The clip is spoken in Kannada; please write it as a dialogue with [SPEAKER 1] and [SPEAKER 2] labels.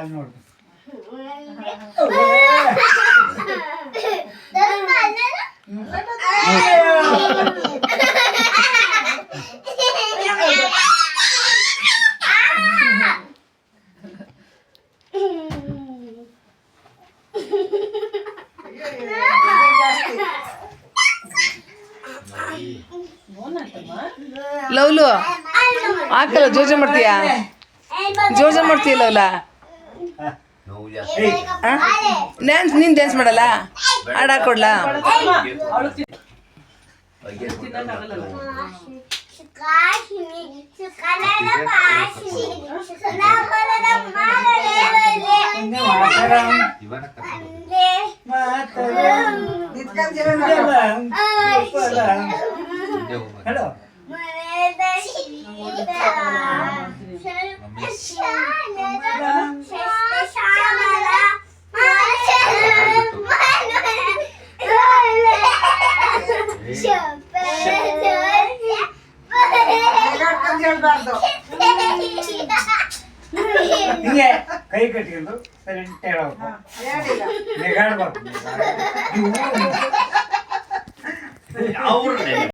[SPEAKER 1] ನೋಡು
[SPEAKER 2] ಲವ್ಲು ಹಾಕಲ್ಲ ಜೋಜೆ ಮಾಡ್ತೀಯಾ ಜೋಜೆ ಮಾಡ್ತೀಯ ಲವ್ಲ ಡ್ಯಾನ್ಸ್ ನೀನ್ ಡ್ಯಾನ್ಸ್ ಮಾಡಲ್ಲ ಹಾಡು ಹಾಕೊಡ್ಲಾ
[SPEAKER 1] ಹೇಳು ಹಿಂಗೆ ಕೈ ಕಟ್ಕೊಂಡು ಸರಿ ಅಂತ ಹೇಳಬೇಕು ನೆಗಾಡ್ಬಾರ್ದು